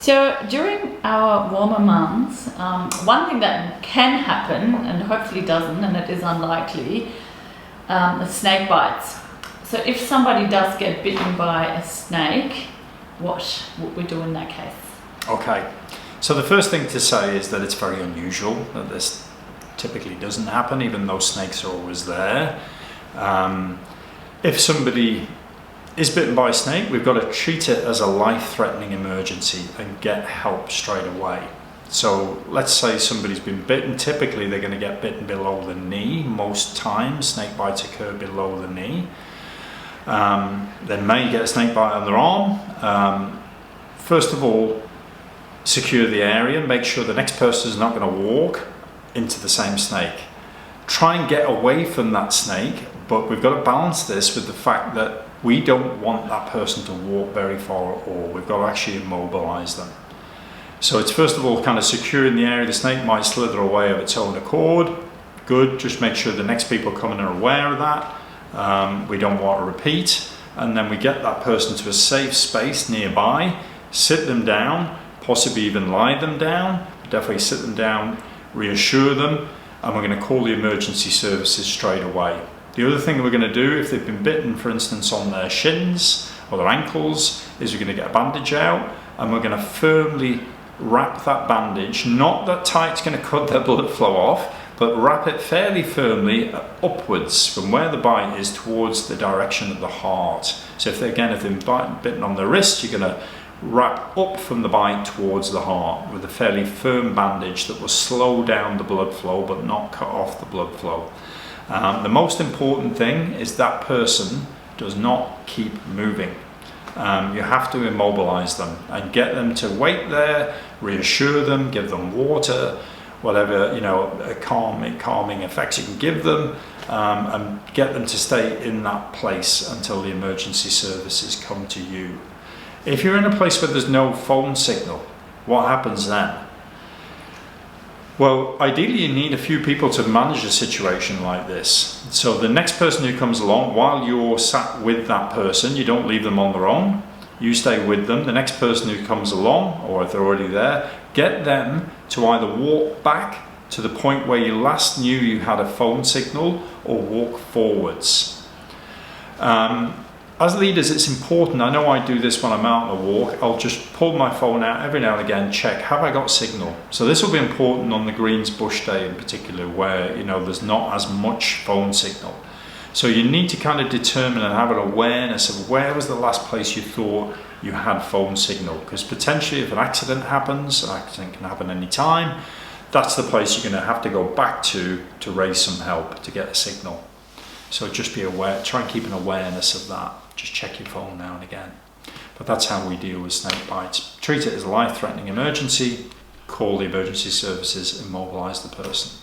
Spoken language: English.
So during our warmer months, one thing that can happen, and hopefully doesn't, and it is unlikely, is snake bites. So if somebody does get bitten by a snake, what would we do in that case? Okay, so the first thing to say is that it's very unusual that this typically doesn't happen, even though snakes are always there. If somebody is bitten by a snake, we've got to treat it as a life-threatening emergency and get help straight away. So let's say somebody's been bitten. Typically they're going to get bitten below the knee. Most times snake bites occur below the knee. They may get a snake bite on their arm. First of all, secure the area. Make sure the next person is not going to walk into the same snake. Try and get away from that snake, but we've got to balance this with the fact that we don't want that person to walk very far at all. We've got to actually immobilize them. So it's first of all kind of securing the area. The snake might slither away of its own accord. Good, just make sure the next people coming are aware of that. We don't want to repeat. And then we get that person to a safe space nearby, sit them down, possibly even lie them down, definitely sit them down, reassure them, and we're going to call the emergency services straight away. The other thing we're going to do, if they've been bitten, for instance, on their shins or their ankles, is we're going to get a bandage out and we're going to firmly wrap that bandage, not that tight it's going to cut their blood flow off, but wrap it fairly firmly upwards from where the bite is towards the direction of the heart. So if they've been bitten on the wrist, you're going to wrap up from the bite towards the heart with a fairly firm bandage that will slow down the blood flow but not cut off the blood flow. The most important thing is that person does not keep moving. You have to immobilize them and get them to wait there, reassure them, give them water, whatever calming effects you can give them, and get them to stay in that place until the emergency services come to you. If you're in a place where there's no phone signal, what happens then? Well, ideally you need a few people to manage a situation like this. So the next person who comes along, while you're sat with that person, you don't leave them on their own. You stay with them. The next person who comes along, or if they're already there, get them to either walk back to the point where you last knew you had a phone signal or walk forwards. As leaders, it's important. I know I do this when I'm out on a walk. I'll just pull my phone out every now and again, check, have I got signal? So this will be important on the Greens Bush Day in particular, where there's not as much phone signal. So you need to kind of determine and have an awareness of where was the last place you thought you had phone signal, because potentially if an accident happens, an accident can happen any time, that's the place you're going to have to go back to raise some help to get a signal. So just be aware, try and keep an awareness of that. Just check your phone now and again. But that's how we deal with snake bites. Treat it as a life-threatening emergency, call the emergency services, immobilize the person.